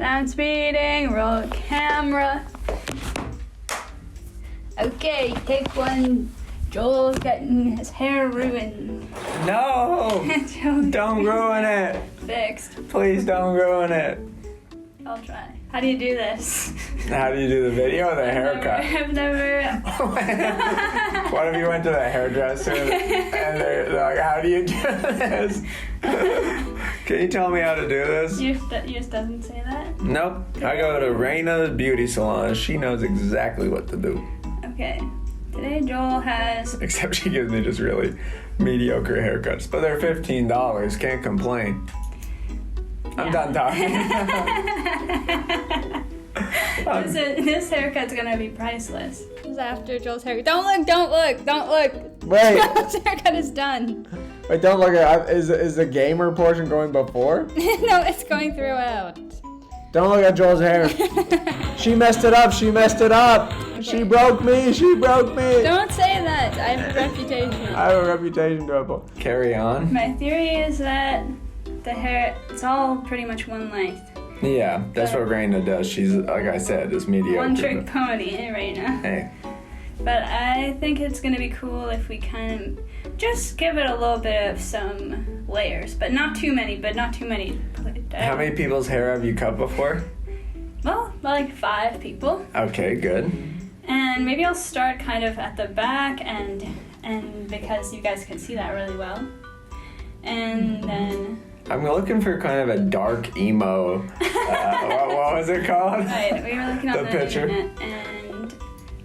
Sound speeding, roll camera. Okay, take one. Joel's getting his hair ruined. No! Don't ruin it. Fixed. Please don't ruin it. I'll try. How do you do this? How do you do the video or the haircut? I've never. What if you went to the hairdresser and they're like, how do you do this? Can you tell me how to do this? Yours doesn't say that? Nope. I go to Raina's beauty salon. She knows exactly what to do. Okay. Today Joel has... Except she gives me just really mediocre haircuts. But they're $15. Can't complain. I'm done talking. This haircut's gonna be priceless. This is after Joel's haircut. Don't look. Wait. Joel's haircut is done. Wait, don't look at it. Is the gamer portion going before? No, it's going throughout. Don't look at Joel's hair. She messed it up. Okay. She broke me. Don't say that. I have a reputation. I have a reputation to uphold. Carry on. My theory is that the hair, it's all pretty much one length. Yeah, that's what Raina does. She's, like I said, is mediocre. One trick pony, Raina. Hey. But I think it's going to be cool if we kind of just give it a little bit of some layers. But not too many. How many people's hair have you cut before? Well, like 5 people. Okay, good. And maybe I'll start kind of at the back and because you guys can see that really well. And then... I'm looking for kind of a dark emo. What was it called? Right, we were looking on the picture. Internet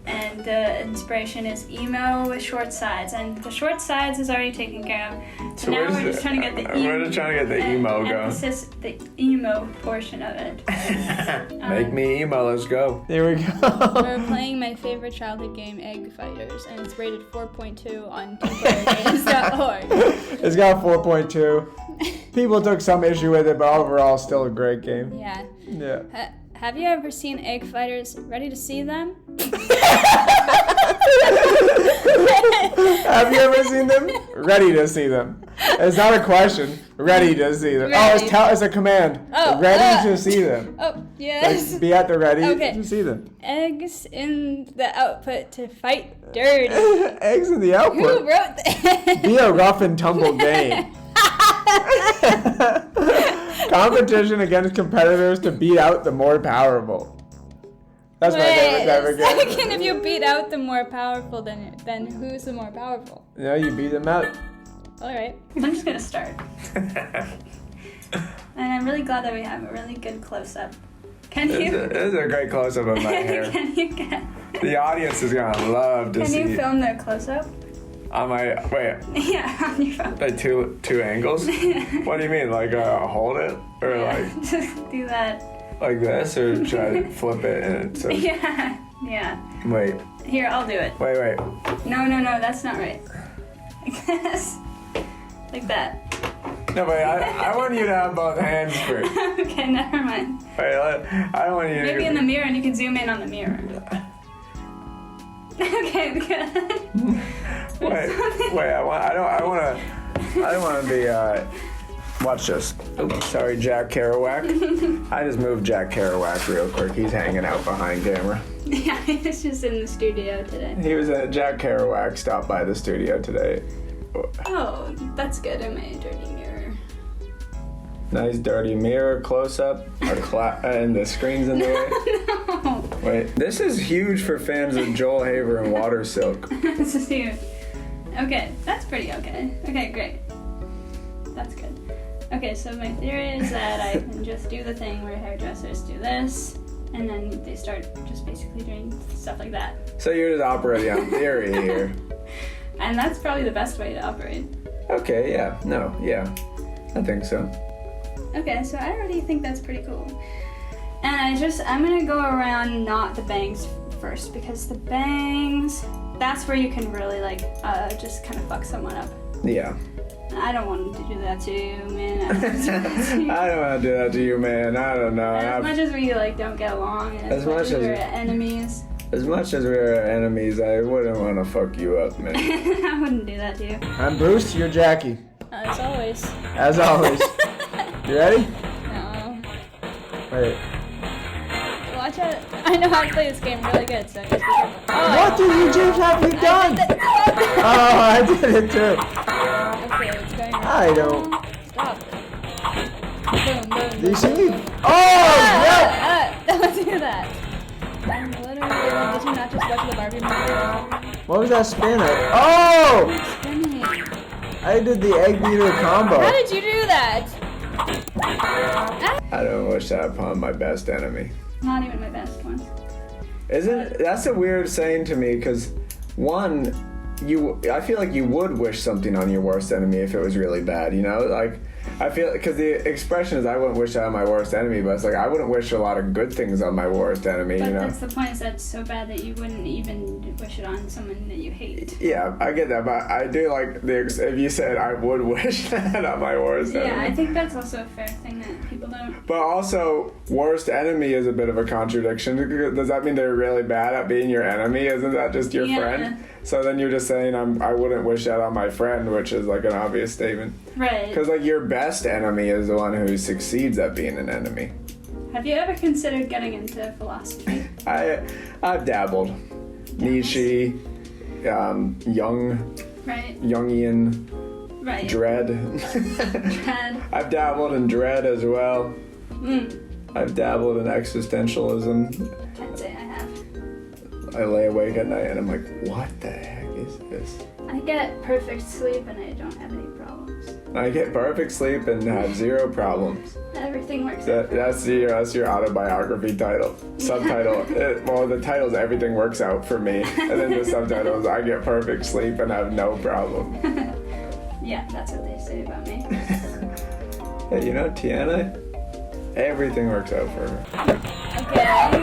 and the inspiration is emo with short sides, and the short sides is already taken care of. So now we're just trying to get the we're just trying to get the emo going. The emo portion of it. Make me emo. Let's go. Here we go. We're playing my favorite childhood game, Egg Fighters, and it's rated 4.2 on twoplayergames.org. It's got 4.2. People took some issue with it, but overall, still a great game. Yeah. Yeah. Have you ever seen Egg Fighters? Ready to see them? Have you ever seen them? Ready to see them. It's not a question. Ready to see them. Ready. It's a command. Oh, ready to see them. Oh, yes. Like, be at the ready to see them. Eggs in the output to fight dirty. Eggs in the output? Who wrote that? Be a rough and tumble game. Competition against competitors to beat out the more powerful. That's my favorite type of game. If you beat out the more powerful, then who's the more powerful? No, you beat them out. All right. I'm just gonna start. And I'm really glad that we have a really good close-up. Can you? This is a great close-up of my hair. Can you get? The audience is gonna love to see. Can you film their close-up? On my Yeah, on your phone. Like two angles? What do you mean? Like hold it or like just do that. Like this, or should I flip it and so? Yeah. Wait. Here, I'll do it. Wait. No, that's not right. Like this. Like that. No, but I want you to have both hands free. Okay, never mind. Wait, I don't want you to... Maybe in the mirror, and you can zoom in on the mirror. Okay, good. Wait, I don't want to be, watch this. Oops, sorry, Jack Kerouac. I just moved Jack Kerouac real quick. He's hanging out behind camera. Yeah, he's just in the studio today. Jack Kerouac stopped by the studio today. Oh, that's good in my dirty mirror. Nice dirty mirror close up, and the screen's in the way. No. Wait, this is huge for fans of Joel Haver and Water Silk. This is huge. Okay, that's pretty okay. Okay, great. That's good. Okay, so my theory is that I can just do the thing where hairdressers do this, and then they start just basically doing stuff like that. So you're just operating on theory here. And that's probably the best way to operate. Okay, yeah. I think so. Okay, so I already think that's pretty cool. And I'm gonna go around not the bangs first, because the bangs, that's where you can really just kind of fuck someone up. Yeah. I don't want to do that to you, man. I don't want to do that to you, man. I don't know. As much as we don't get along, and as much as we're enemies. As much as we're enemies, I wouldn't want to fuck you up, man. I wouldn't do that to you. I'm Bruce, you're Jackie. As always. As always. You ready? No. Wait. Watch out. I know how to play this game really good, so just be careful. Oh, What did you just have you done? Oh, I did it too. Okay, it's going wrong. I don't. Stop. Boom, boom, Do you see me? Oh, Don't do that. I'm literally, did you not just watch the Barbie movie? what was that spin? Oh! Spinning. I did the egg beater combo. How did you do that? I don't wish that upon my best enemy. Not even my best one. That's a weird saying to me because, one, I feel like you would wish something on your worst enemy if it was really bad, you know? Like, I feel, because the expression is I wouldn't wish that on my worst enemy, but it's like I wouldn't wish a lot of good things on my worst enemy, But you know? that's the point, is that it's so bad that you wouldn't even wish it on someone that you hate. Yeah, I get that, but I do like if you said I would wish that on my worst enemy. Yeah, I think that's also a fair thing that people don't. But also, worst enemy is a bit of a contradiction. Does that mean they're really bad at being your enemy? Isn't that just your friend? So then you're just saying I wouldn't wish that on my friend, which is like an obvious statement. Right. Because like your best enemy is the one who succeeds at being an enemy. Have you ever considered getting into philosophy? I've dabbled. Nietzsche, Jungian, Right. Dread. Dread. I've dabbled in Dread as well. Mm. I've dabbled in existentialism. Can't say I have. I lay awake at night and I'm like, what the heck is this? I get perfect sleep and I don't have any problems. I get perfect sleep and have zero problems. Everything works out. That's your autobiography title. Subtitle. The title's Everything Works Out for Me. And then the subtitle is I get perfect sleep and have no problem. Yeah, that's what they say about me. Hey, you know, Tiana, everything works out for her. Okay.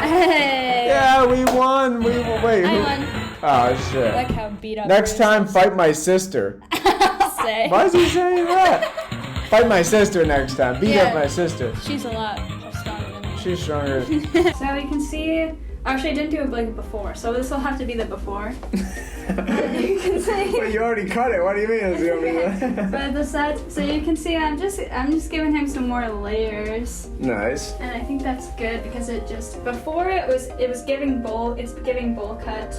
Hey. Yeah, we won. Wait. I won. Oh, shit. Look how beat up. Next time, fight my sister. I'll say. Why is he saying that? Fight my sister next time. Beat up my sister. She's a lot stronger than me. She's stronger. So you can see. Actually, I didn't do a blank before, so this will have to be the before. You can see. Well, you already cut it. What do you mean? It's gonna be But the sides, so you can see, I'm just giving him some more layers, Nice. and I think that's good because it just before it's giving bowl cut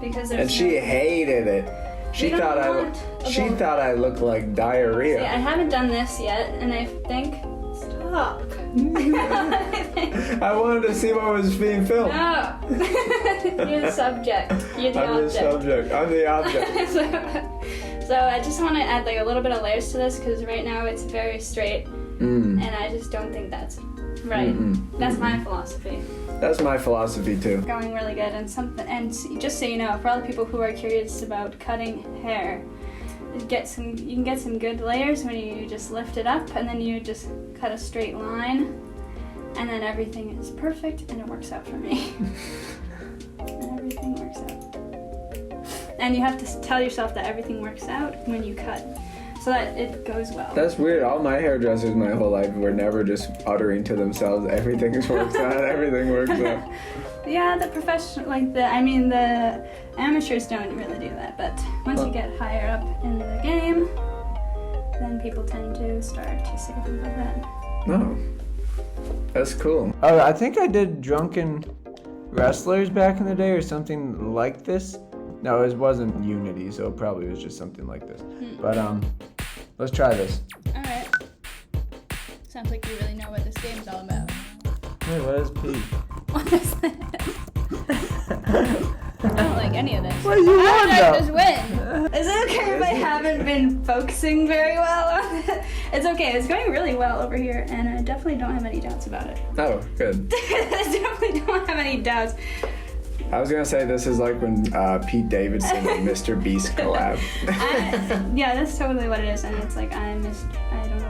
because there's. And she hated it. She thought I looked like See, diarrhea. I haven't done this yet, and I think. Stop. I wanted to see what was being filmed. No. You're the subject. You're the I'm object. the subject. I'm the object. So I just want to add like a little bit of layers to this because right now it's very straight, and I just don't think that's right. That's my philosophy. That's my philosophy too. Going really good, and just so you know, for all the people who are curious about cutting hair, you can get some good layers when you just lift it up, and then you just cut a straight line, and then everything is perfect, and it works out for me. And everything works out. And you have to tell yourself that everything works out when you cut, so that it goes well. That's weird. All my hairdressers my whole life were never just uttering to themselves, everything works out, everything works out. Yeah, the professional, the amateurs don't really do that, but once you get higher up in the game, then people tend to start to say things like that. No. That's cool. Oh, I think I did Drunken Wrestlers back in the day or something like this. No, it wasn't Unity, so it probably was just something like this. But let's try this. Alright. Sounds like you really know what this game's all about. Wait, what is P? What is that? I don't like any of this. What you want, How did I though? just win? Is it okay if I haven't been focusing very well on it? It's okay. It's going really well over here, and I definitely don't have any doubts about it. Oh, good. I definitely don't have any doubts. I was gonna say this is like when Pete Davidson and Mr. Beast collab. Yeah, that's totally what it is, and it's like I don't know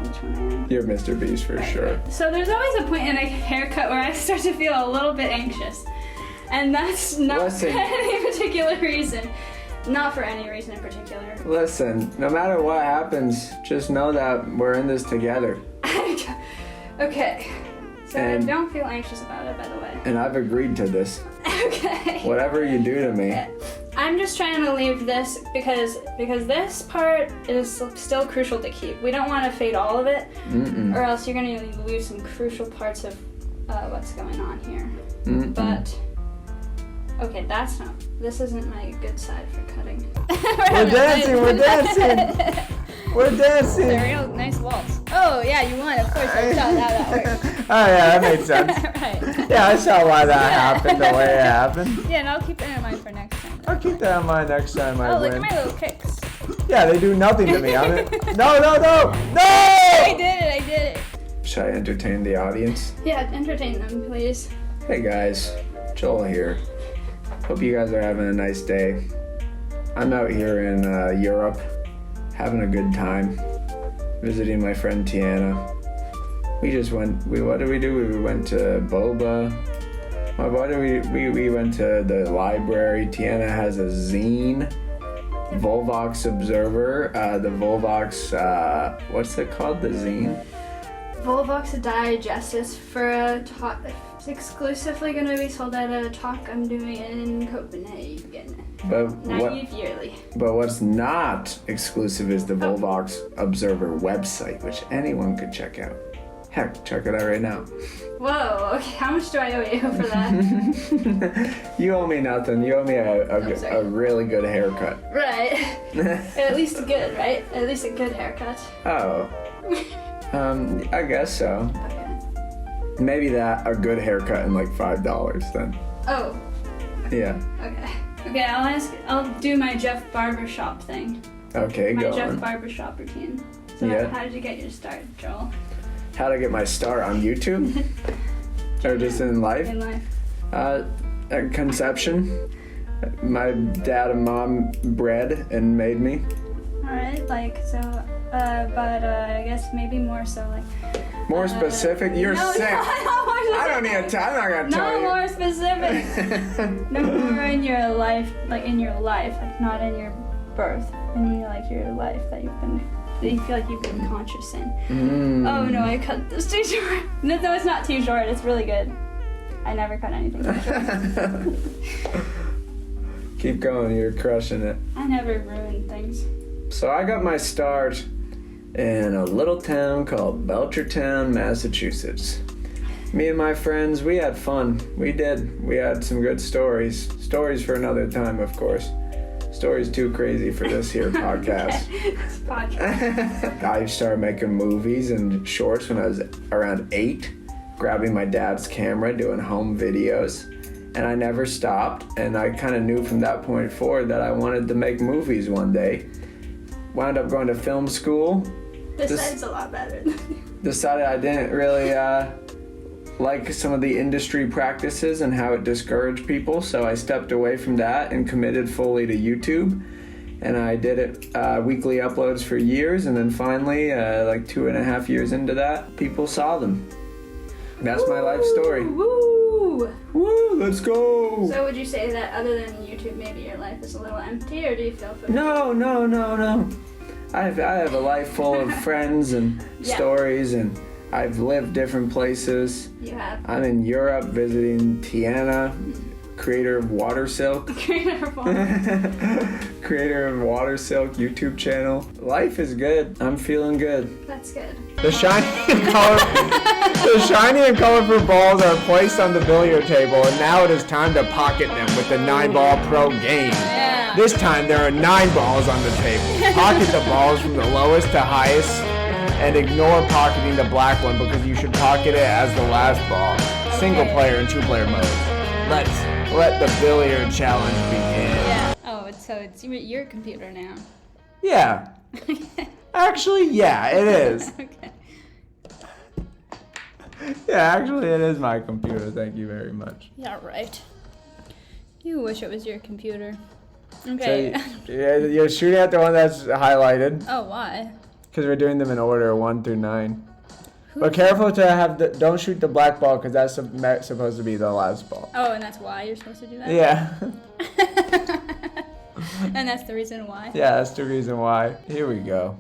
which one I am. You're Mr. Beast for sure. So there's always a point in a haircut where I start to feel a little bit anxious, and that's not for any particular reason. Not for any reason in particular. Listen, no matter what happens, just know that we're in this together. Okay. So I don't feel anxious about it, by the way. And I've agreed to this. Okay. Whatever you do to me. I'm just trying to leave this because this part is still crucial to keep. We don't want to fade all of it, or else you're going to lose some crucial parts of what's going on here. Mm-mm. But okay, this isn't my good side for cutting. We're dancing. We're dancing. They're real nice waltz. Oh yeah, you won. Of course, I saw how that worked. Oh yeah, that made sense. Right. Yeah, I saw why that happened the way it happened. Yeah, and I'll keep that in mind for next time. I'll keep that in mind next time I Oh, win. look at my little kicks. Yeah, they do nothing to me. No! I did it. Should I entertain the audience? Yeah, entertain them, please. Hey guys, Joel here. Hope you guys are having a nice day. I'm out here in Europe, having a good time, visiting my friend Tiana. What did we do? We went to Boba. We went to the library. Tiana has a zine, Volvox Observer. The Volvox, what's it called? The zine? Volvox Digestus for a talk. It's exclusively going to be sold at a talk I'm doing in Copenhagen. Yearly. But what's not exclusive is the Volvox Observer website, which anyone could check out. Heck, check it out right now. Whoa, okay, how much do I owe you for that? You owe me nothing. You owe me a really good haircut. Right. At least good, right? At least a good haircut. Oh. I guess so. Okay. Maybe a good haircut and like $5 then. Oh. Yeah. Okay, I'll do my Jeff Barbershop thing. Okay, my go Jeff on. Barbershop routine. So Yeah. how did you get your start, Joel? How to get my start on YouTube? Or just in life? In life. At conception. My dad and mom bred and made me. Alright, I guess maybe more so like... More specific? You're sick. No, I don't need to. I'm not gonna tell you. No more specific. No more in your life, like not in your birth, in your life that you feel like you've been conscious in. Oh no, I cut this too short. No, it's not too short. It's really good. I never cut anything too short. Keep going. You're crushing it. I never ruin things. So I got my start in a little town called Belchertown, Massachusetts. Me and my friends, we had fun. We did. We had some good stories. Stories for another time, of course. Stories too crazy for this here podcast. This podcast. I started making movies and shorts when I was around 8, grabbing my dad's camera, doing home videos. And I never stopped. And I kind of knew from that point forward that I wanted to make movies one day. Wound up going to film school. This side's a lot better. Decided I didn't really like some of the industry practices and how it discouraged people, so I stepped away from that and committed fully to YouTube. And I did it weekly uploads for years, and then finally, like 2.5 years into that, people saw them. That's my life story. Woo! Woo! Let's go! So would you say that other than YouTube, maybe your life is a little empty, or do you feel fulfilled? No. I have a life full of friends and stories, and I've lived different places. You have. I'm in Europe visiting Tiana, creator of Water Silk. Creator Creator of Water Silk YouTube channel. Life is good. I'm feeling good. That's good. The shiny and colorful balls are placed on the billiard table, and now it is time to pocket them with the 9-ball pro game. Yeah. This time there are 9 balls on the table. Pocket the balls from the lowest to highest, and ignore pocketing the black one because you should pocket it as the last ball. Single player and 2-player mode. Let's let the billiard challenge begin. Yeah. Oh, so it's your computer now. Yeah. Actually, yeah, it is. Okay. Yeah, actually, it is my computer. Thank you very much. Yeah, right. You wish it was your computer. Okay. So, you're shooting at the one that's highlighted. Oh, why? Because we're doing them in order 1 through 9. But careful to don't shoot the black ball because that's supposed to be the last ball. Oh, and that's why you're supposed to do that? Yeah. And that's the reason why? Yeah, that's the reason why. Here we go.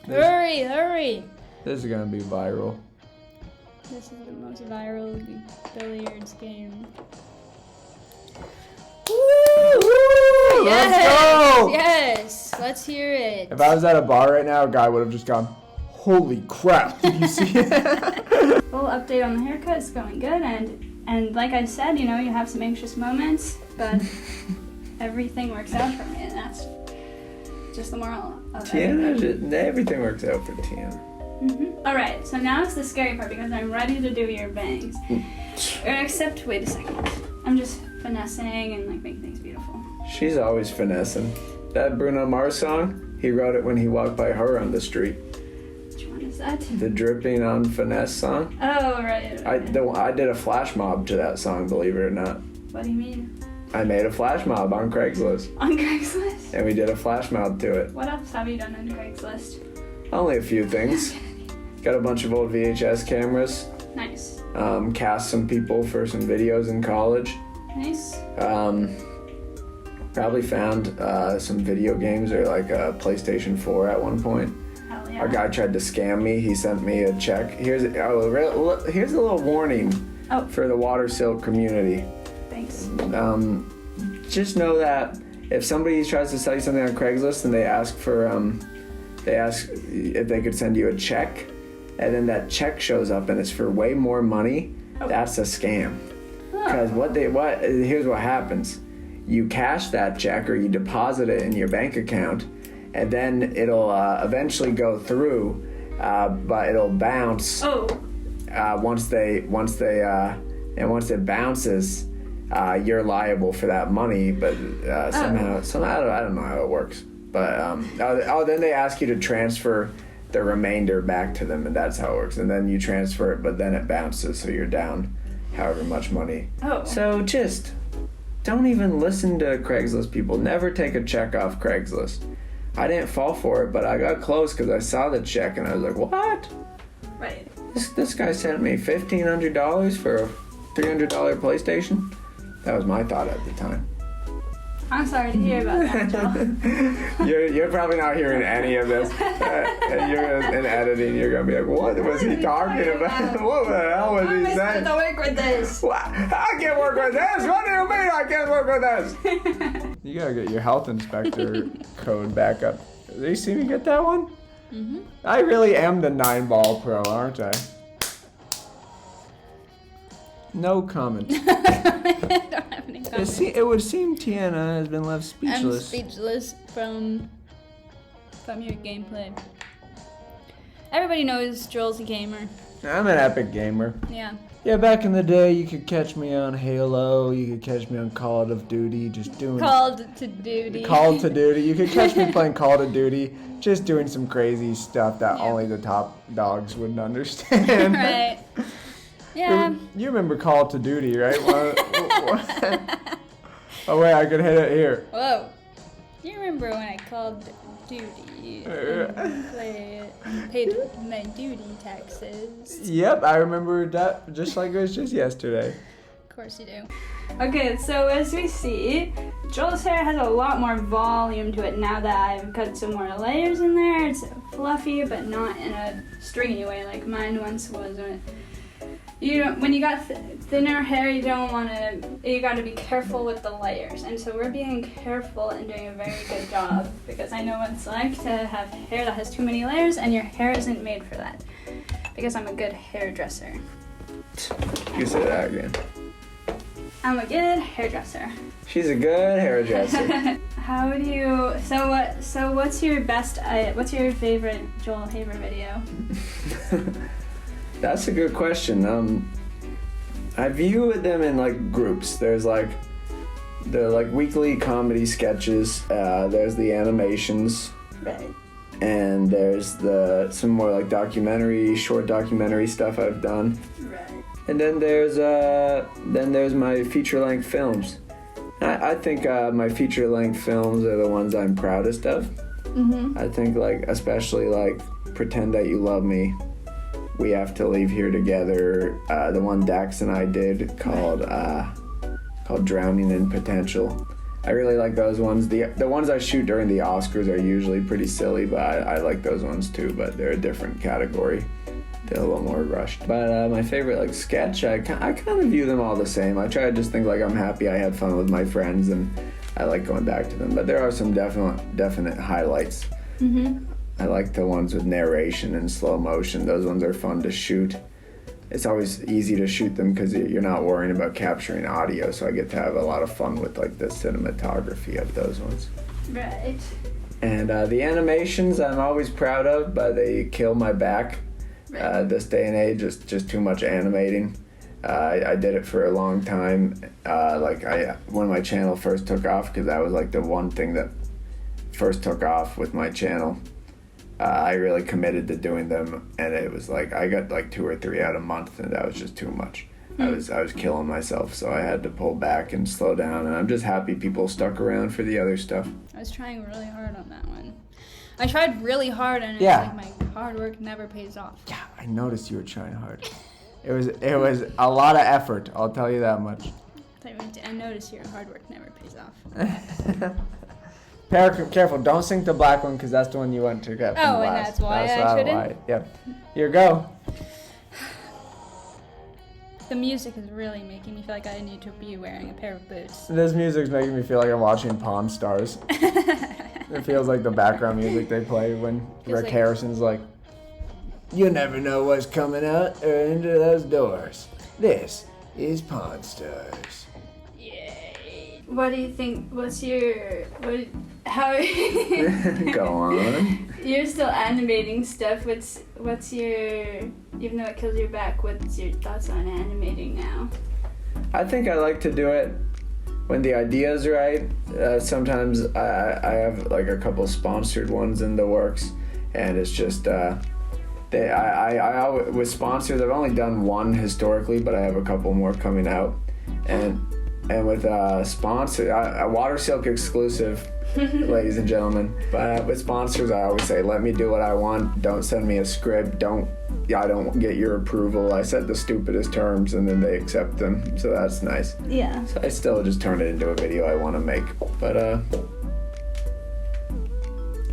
Hurry! This is going to be viral. This is the most viral billiards game. Woo! Yes! Let's go! Yes! Let's hear it. If I was at a bar right now, a guy would have just gone, holy crap, did you see it? full update on the haircut. It's going good, and like I said, you know, you have some anxious moments, but everything works out for me, and that's just the moral of everything. Everything works out for Tiana. All right, so now it's the scary part because I'm ready to do your bangs. Except, wait a second. I'm just finessing and like making things beautiful. She's always finessing. That Bruno Mars song, he wrote it when he walked by her on the street. Which one is that? The Dripping on Finesse song. Oh, right. I did a flash mob to that song, believe it or not. What do you mean? I made a flash mob on Craigslist. On Craigslist? And we did a flash mob to it. What else have you done on Craigslist? Only a few things. Got a bunch of old VHS cameras. Nice. Cast some people for some videos in college. Nice. Probably found some video games or like a PlayStation 4 at one point. Hell yeah. Our guy tried to scam me. He sent me a check. Here's a little warning for the water silk community. Thanks. Just know that if somebody tries to sell you something on Craigslist and they ask if they could send you a check, and then that check shows up and it's for way more money, that's a scam. Because here's what happens. You cash that check or you deposit it in your bank account, and then it'll eventually go through, but it'll bounce. Once it bounces, you're liable for that money. But somehow I don't know how it works. But then they ask you to transfer the remainder back to them, and that's how it works. And then you transfer it, but then it bounces, so you're down however much money. So just don't even listen to Craigslist people. Never take a check off Craigslist. I didn't fall for it, but I got close because I saw the check and I was like, what? Right. This guy sent me $1,500 for a $300 PlayStation? That was my thought at the time. I'm sorry to hear about that, Joel. You're probably not hearing any of this. You're in editing. You're gonna be like, "What was he talking about? What the hell was he saying?" I'm supposed to work with this. What? I can't work with this. What do you mean I can't work with this? You gotta get your health inspector code back up. Did you see me get that one? Mm-hmm. I really am the 9-ball pro, aren't I? No comment. I don't have any comments. It would seem Tiana has been left speechless. I'm speechless from your gameplay. Everybody knows Joel's a gamer. I'm an epic gamer. Yeah. Yeah, back in the day, you could catch me on Halo. You could catch me on Call of Duty, just doing... Called to Duty. Call to Duty. You could catch me playing Call of Duty, just doing some crazy stuff that only the top dogs wouldn't understand. Right. Yeah. You remember Call to Duty, right? Oh, wait, I could hit it here. Whoa. You remember when I called duty and paid my duty taxes? Yep, I remember that just like it was just yesterday. Of course you do. Okay, so as we see, Joel's hair has a lot more volume to it now that I've cut some more layers in there. It's fluffy, but not in a stringy way like mine once was. When you got thinner hair, you got to be careful with the layers. And so we're being careful and doing a very good job because I know what it's like to have hair that has too many layers, and your hair isn't made for that because I'm a good hairdresser. You say that again. I'm a good hairdresser. She's a good hairdresser. How do you, what's your favorite Joel Haber video? That's a good question. I view them in like groups. There's like the weekly comedy sketches. There's the animations. Right. And there's some more like short documentary stuff I've done. Right. And then there's my feature-length films. I think my feature-length films are the ones I'm proudest of. Mm-hmm. I think especially Pretend That You Love Me. We Have to Leave Here Together, the one Dax and I did called Drowning in Potential. I really like those ones. The ones I shoot during the Oscars are usually pretty silly, but I like those ones too, but they're a different category. They're a little more rushed. But my favorite sketch, I kind of view them all the same. I try to just think I'm happy I had fun with my friends and I like going back to them. But there are some definite highlights. Mm-hmm. I like the ones with narration and slow motion. Those ones are fun to shoot. it's always easy to shoot them because you're not worrying about capturing audio, so I get to have a lot of fun with like the cinematography of those ones. Right. And the animations I'm always proud of, but they kill my back. Right. This day and age, it's just too much animating. I did it for a long time. When my channel first took off, because that was like the one thing that first took off with my channel. I really committed to doing them, and it was like I got like 2 or 3 out a month, and that was just too much. I was killing myself, so I had to pull back and slow down. And I'm just happy people stuck around for the other stuff. I was trying really hard on that one. I tried really hard, and it's like my hard work never pays off. Yeah, I noticed you were trying hard. It was a lot of effort. I'll tell you that much. I noticed your hard work never pays off. Careful, don't sing the black one because that's the one you want to get. Oh, and that's why I shouldn't? Yep. Here, go. The music is really making me feel like I need to be wearing a pair of boots. This music's making me feel like I'm watching Pawn Stars. It feels like the background music they play when Rick Harrison's like, "You never know what's coming out or into those doors. This is Pawn Stars." Yay. What do you think? How? Go on. You're still animating stuff. What's your, even though it kills your back, what's your thoughts on animating now? I think I like to do it when the idea's right. Sometimes I have like a couple sponsored ones in the works, and it's just with sponsors I've only done one historically, but I have a couple more coming out, and with sponsor a Water Silk exclusive. Ladies and gentlemen, but with sponsors I always say, let me do what I want, don't send me a script, I don't get your approval, I set the stupidest terms and then they accept them, so that's nice. Yeah. So I still just turn it into a video I want to make, but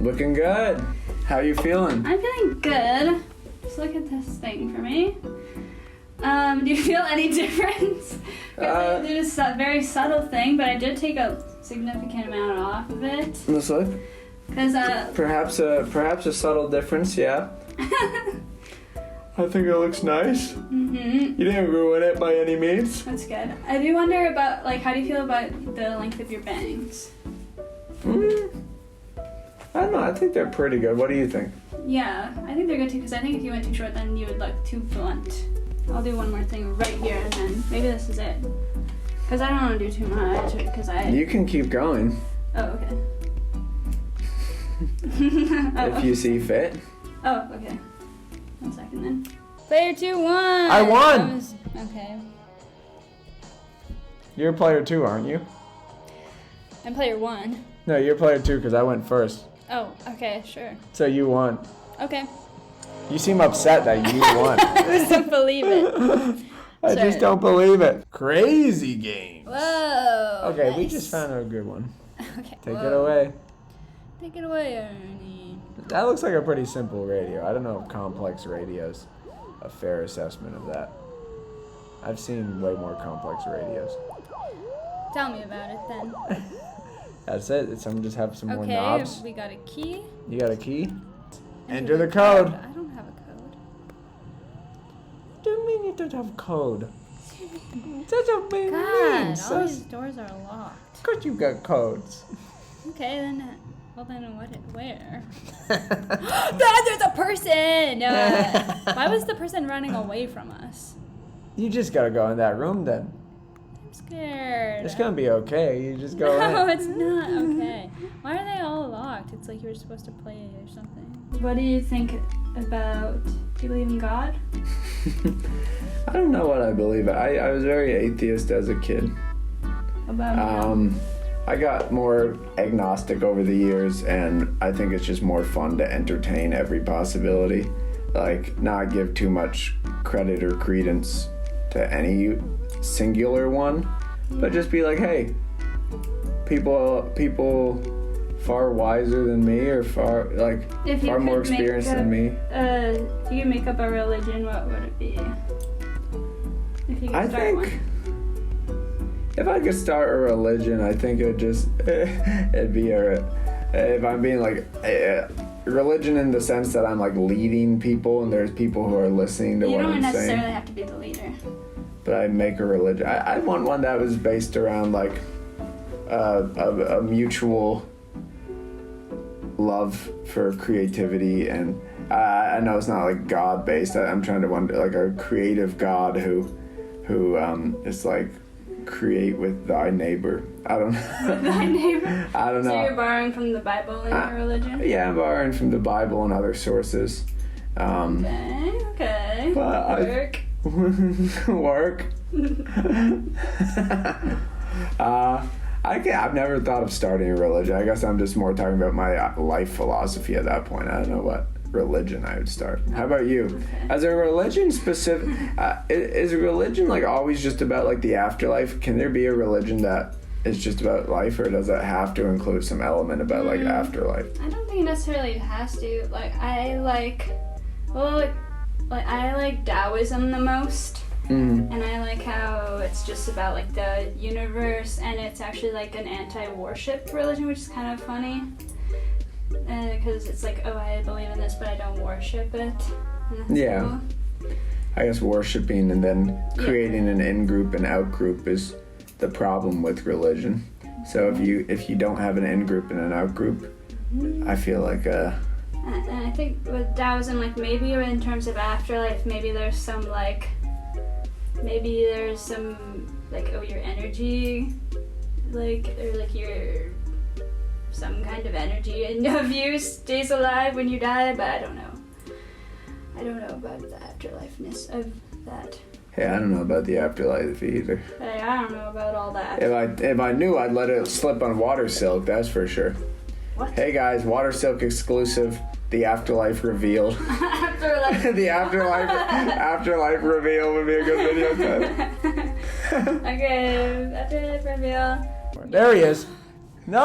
looking good. How you feeling? I'm feeling good. Just look at this thing for me. Do you feel any difference? There's a very subtle thing, but I did take a significant amount off of it. This look? Because perhaps a subtle difference, yeah. I think it looks nice. Mm-hmm. You didn't ruin it by any means. That's good. I do wonder about, like, how do you feel about the length of your bangs? I don't know. I think they're pretty good. What do you think? Yeah, I think they're good too, because I think if you went too short, then you would look too blunt. I'll do one more thing right here, and then maybe this is it. Because I don't want to do too much, because You can keep going. Oh, okay. If you see fit. Oh, okay. 1 second then. Player 2 won! I won! Okay. You're player 2, aren't you? I'm player 1. No, you're player 2 because I went first. Oh, okay, sure. So you won. Okay. You seem upset that you won. I just don't believe it. I just don't believe it. Crazy games. Whoa. Okay, nice. we just found a good one. Okay. Take it away. Take it away, Ernie. That looks like a pretty simple radio. I don't know if complex radio's a fair assessment of that. I've seen way more complex radios. Tell me about it then. That's it. Some just have some more knobs. Okay, we got a key. You got a key? Enter the code. I don't have a code. What do you mean you don't have a code? That don't mean God, all these doors are locked. Of course you got codes. Okay, then. Well, then where? There's a person! Why was the person running away from us? You just gotta go in that room then. I'm scared. It's gonna be okay. You just go in. No, it's not okay. Why are they all locked? It's like you were supposed to play or something. What do you think about, do you believe in God? I don't know what I believe. I was very atheist as a kid. About I got more agnostic over the years, and I think it's just more fun to entertain every possibility. Like, not give too much credit or credence to any singular one, but just be like, hey, people far wiser than me, or far more experienced than me. If you could make up a religion, what would it be? If you could start one. If I could start a religion, I think it would just, it'd be if I'm being like religion in the sense that I'm like leading people and there's people who are listening to You what don't I'm saying. necessarily have to be the leader. But I make a religion. I want one that was based around like a mutual love for creativity, and I know it's not like God based. I'm trying to wonder like a creative God who is like create with thy neighbor. I don't know. With thy neighbor? I don't know. So you're borrowing from the Bible in your religion? Yeah, I'm borrowing from the Bible and other sources. Okay. But Work. Work. I've never thought of starting a religion. I guess I'm just more talking about my life philosophy at that point. I don't know what religion I would start. How about you? Okay. As a religion specific, is religion like always just about like the afterlife? Can there be a religion that is just about life, or does it have to include some element about like afterlife? I don't think it necessarily has to. I like Taoism the most. Mm. And I like how it's just about like the universe, and it's actually like an anti-worship religion, which is kind of funny. Because it's like, oh, I believe in this, but I don't worship it. And that's Yeah. cool. I guess worshiping and then creating an in-group and out-group is the problem with religion. So if you don't have an in-group and an out-group, I feel like And I think with Taoism, like maybe in terms of afterlife, maybe there's some like oh, your energy, like, or like your some kind of energy of you stays alive when you die, but I don't know about the afterlifeness of that. hey, I don't know about the afterlife either. Hey, I don't know about all that. If I knew, I'd let it slip on Water Silk, that's for sure. What? Hey guys, Water Silk exclusive, the afterlife revealed. Afterlife. The afterlife reveal would be a good video title. Okay, afterlife reveal. There he is. No!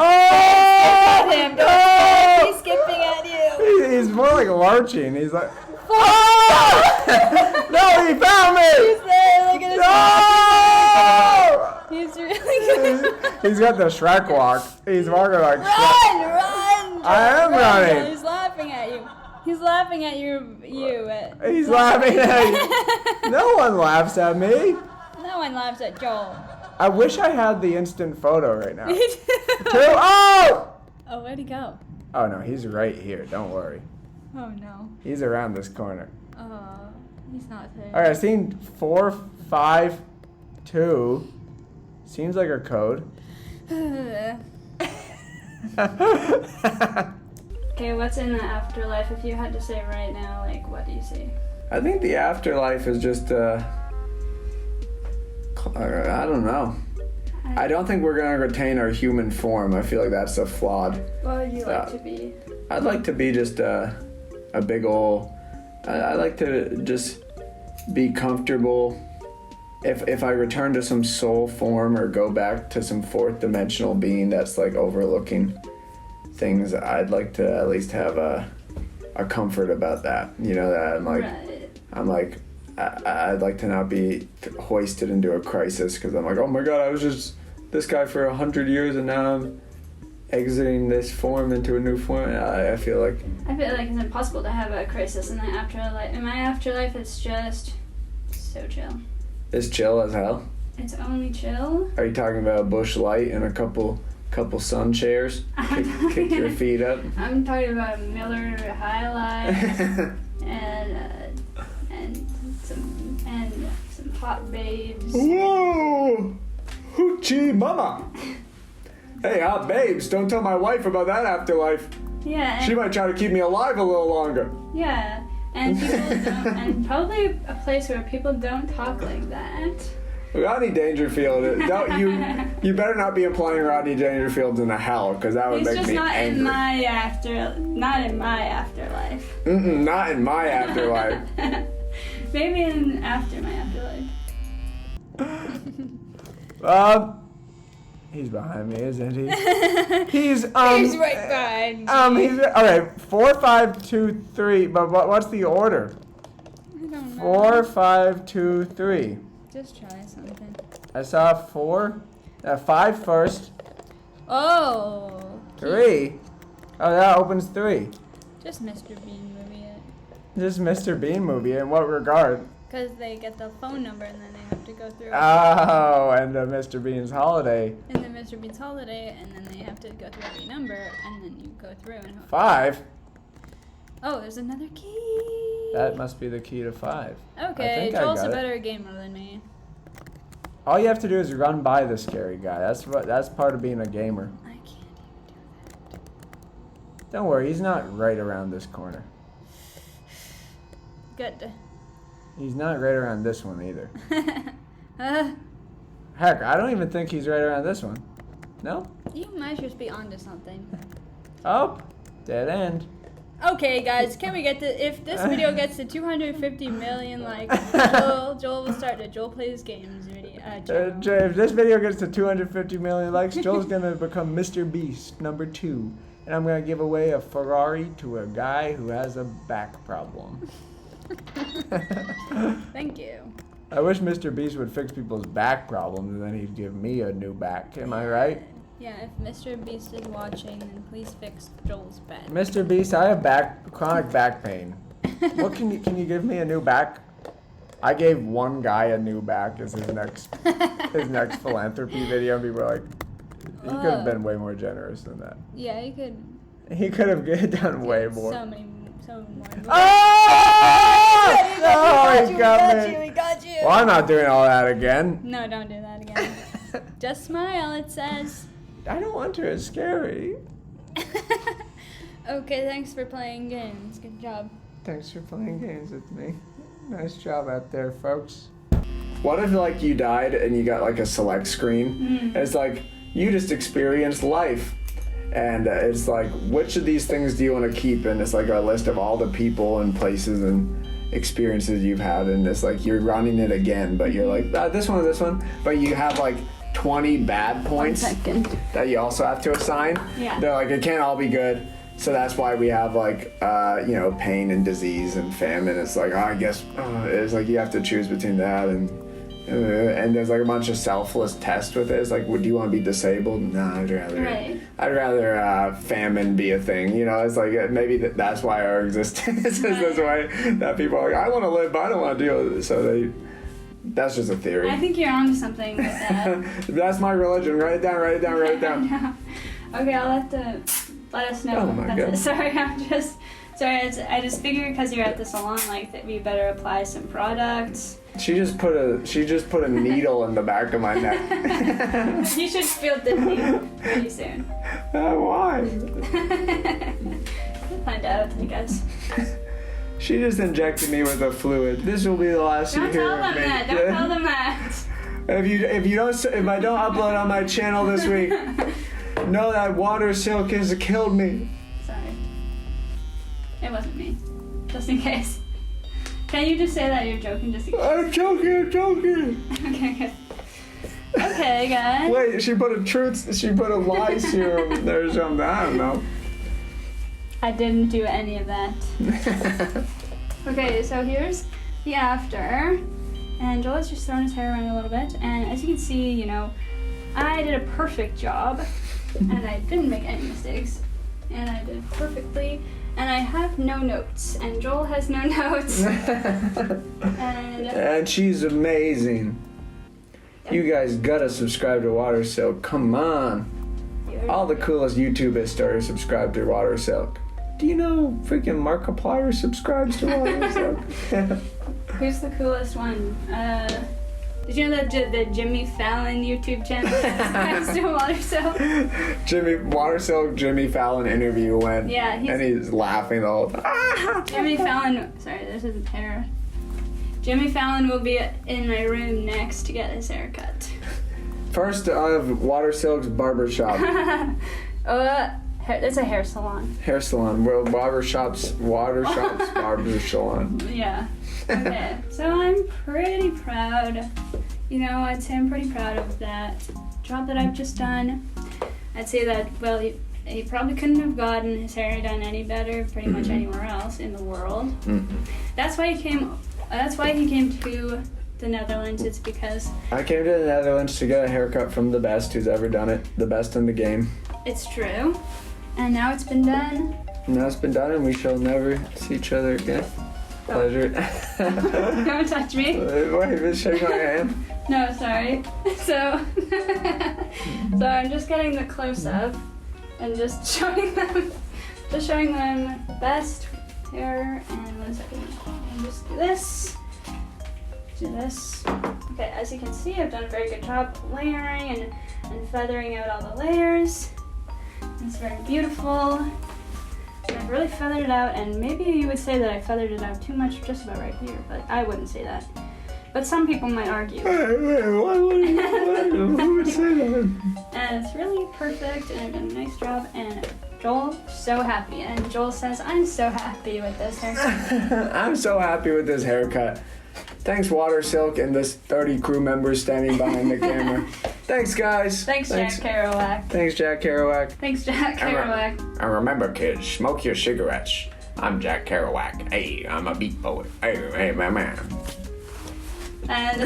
Him. No! He's skipping at you. He's more like larching. He's like, oh! No, he found me! He's there. Look at his No! He's really good. He's got the Shrek walk. He's walking like Shrek. Run! I am running. He's laughing at you. He's laughing at you. He's laughing at you. No one laughs at me. No one laughs at Joel. I wish I had the instant photo right now. Me too. Oh! Oh, where'd he go? Oh no, he's right here. Don't worry. Oh no. He's around this corner. He's not there. All right, scene 452. Seems like a code. Okay, what's in the afterlife? If you had to say right now, like, what do you see? I think the afterlife is just I don't know. I don't think we're gonna retain our human form. I feel like that's a flawed. What would you like to be? I'd like to be just a big ol'. I like to just be comfortable. If I return to some soul form or go back to some fourth dimensional being that's like overlooking things, I'd like to at least have a comfort about that. You know, that I'm like, I'd like to not be hoisted into a crisis because I'm like, oh my god, I was just this guy for 100 years and now I'm exiting this form into a new form. I feel like it's impossible to have a crisis in the afterlife. In my afterlife, it's just so chill. it's chill as hell. It's only chill. Are you talking about a bush light and a couple sun chairs? Kick your feet up. I'm talking about Miller High Life and some hot babes. Whoa! Hoochie mama! Hey, hot babes, don't tell my wife about that afterlife. Yeah. She might try to keep me alive a little longer. Yeah. And people don't, and probably a place where people don't talk like that. Rodney Dangerfield, you better not be implying Rodney Dangerfield's in a hell, because that would He's make just me not angry. not in my afterlife. Not in my afterlife. Maybe after my afterlife. He's behind me, isn't he? He's He's right behind me. He's okay. 4, 5, 2, 3. But what's the order? I don't know. 4, 5, 2, 3. Just try something. I saw 4, 5 first. Oh. 3. Oh, that opens 3. Just Mr. Bean movie it. Just Mr. Bean movie. In what regard? Because they get the phone number and then they have to go through. Oh, and Mr. Bean's holiday. And then Mr. Bean's holiday, and then they have to go through every number, and then you go through and. 5. Oh, there's another key. That must be the key to 5. Okay, Joel's a better gamer than me. All you have to do is run by the scary guy. That's part of being a gamer. I can't even do that. Don't worry, he's not right around this corner. Good. He's not right around this one either. uh, Heck, I don't even think he's right around this one. No? You might just be onto something. Oh, dead end. Okay, guys, can we get to... If this video gets to 250 million likes, Joel will start a Joel Plays Games video. If this video gets to 250 million likes, Joel's going to become Mr. Beast number 2. And I'm going to give away a Ferrari to a guy who has a back problem. Thank you. I wish Mr. Beast would fix people's back problems and then he'd give me a new back. Am I right? Yeah, if Mr. Beast is watching, then please fix Joel's back. Mr. Beast, I have chronic back pain. What can you give me a new back? I gave one guy a new back as his next philanthropy video, and people were like, he could have been way more generous than that. Yeah, he could. He could have done way more. So more. Oh! We got you. Well, I'm not doing all that again. No, don't do that again. Just smile, it says. I don't want to. It's scary. Okay, thanks for playing games. Good job. Thanks for playing games with me. Nice job out there, folks. What if, like, you died and you got, like, a select screen? And it's like, you just experienced life. And it's like, which of these things do you want to keep? And it's like a list of all the people and places and experiences you've had. And it's like, you're running it again, but you're like, this one or this one. But you have, like, 20 bad points that you also have to assign. Yeah. They're like, it can't all be good. So that's why we have, like, pain and disease and famine. It's like, I guess it's like you have to choose between that and there's like a bunch of selfless tests with it. It's like, do you want to be disabled? No, I'd rather famine be a thing. You know, it's like maybe that's why our existence is this way. That people are like, I want to live, but I don't want to deal with it. So that's just a theory. I think you're onto something with that. That's my religion. Write it down. Okay, I'll let us know. Oh my God. Sorry, I just figured because you're at the salon, like, that we better apply some products. She just put a needle in the back of my neck. You should feel dizzy pretty soon. Why? We'll find out, I guess. She just injected me with a fluid. This will be the last you hear of me. Don't tell them that. If I don't upload on my channel this week, know that water silk has killed me. Sorry. It wasn't me. Just in case. Can you just say that you're joking just in case? I'm joking. Okay, good. Okay, guys. Wait, she put a lie serum there or something. I don't know. I didn't do any of that. Okay, so here's the after. And Joel's just throwing his hair around a little bit. And as you can see, I did a perfect job. And I didn't make any mistakes. And I did perfectly. And I have no notes. And Joel has no notes. And she's amazing. Yep. You guys gotta subscribe to Water Silk. Come on. All the coolest YouTubers started subscribe to Water Silk. Do you know freaking Markiplier subscribes to Water Silk? Who's the coolest one? Did you know that the Jimmy Fallon YouTube channel subscribes to Water Silk? Jimmy Fallon interview went. Yeah, and he's laughing the whole time. Jimmy Fallon. Sorry, this isn't hair. Jimmy Fallon will be in my room next to get his hair cut. First of Water Silk's barbershop. It's a hair salon. Hair salon. Well, Water Shop's barber salon. Yeah. Okay. So I'm pretty proud. I'd say I'm pretty proud of that job that I've just done. I'd say that, well, he probably couldn't have gotten his hair done any better pretty much anywhere else in the world. Mm-hmm. That's why he came to the Netherlands. It's because I came to the Netherlands to get a haircut from the best who's ever done it, the best in the game. It's true. And now it's been done. now it's been done and we shall never see each other again. Pleasure. Don't touch me. Wait, just shake my hand. No, sorry. So I'm just getting the close-up and just showing them best hair. And 1 second. And just do this. Do this. Okay, as you can see, I've done a very good job layering and feathering out all the layers. It's very beautiful. And I've really feathered it out, and maybe you would say that I feathered it out too much just about right here, but I wouldn't say that. But some people might argue. Why who would say that? And it's really perfect, and I've done a nice job, and Joel's so happy. And Joel says, I'm so happy with this haircut. I'm so happy with this haircut. Thanks, Water Silk, and this 30 crew members standing behind the camera. Thanks, guys. Thanks, Jack Kerouac. Thanks, Jack Kerouac. Thanks, Jack Kerouac. And remember, kids, smoke your cigarettes. I'm Jack Kerouac. Hey, I'm a beat poet. Hey, my man. And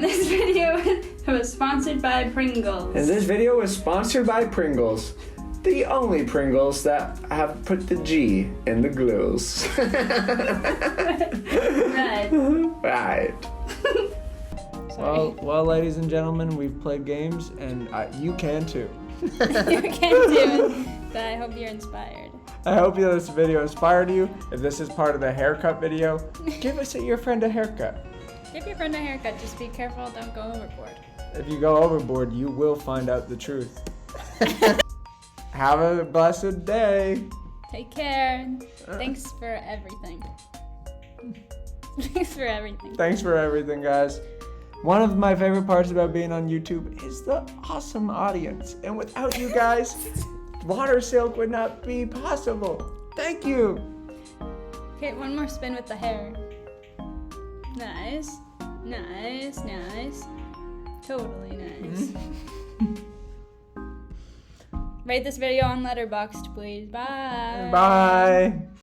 this video was sponsored by Pringles. And this video was sponsored by Pringles. The only Pringles that have put the G in the glues. Right. Well, ladies and gentlemen, we've played games, and you can too. You can too, but I hope you're inspired. I hope this video inspired you. If this is part of the haircut video, give your friend a haircut. Give your friend a haircut. Just be careful, don't go overboard. If you go overboard, you will find out the truth. Have a blessed day. Take care. Thanks for everything. Thanks for everything. Thanks for everything, guys. One of my favorite parts about being on YouTube is the awesome audience. And without you guys, Water Silk would not be possible. Thank you. Okay, one more spin with the hair. Nice. Nice, nice. Totally nice. Rate this video on Letterboxd, please. Bye. Bye.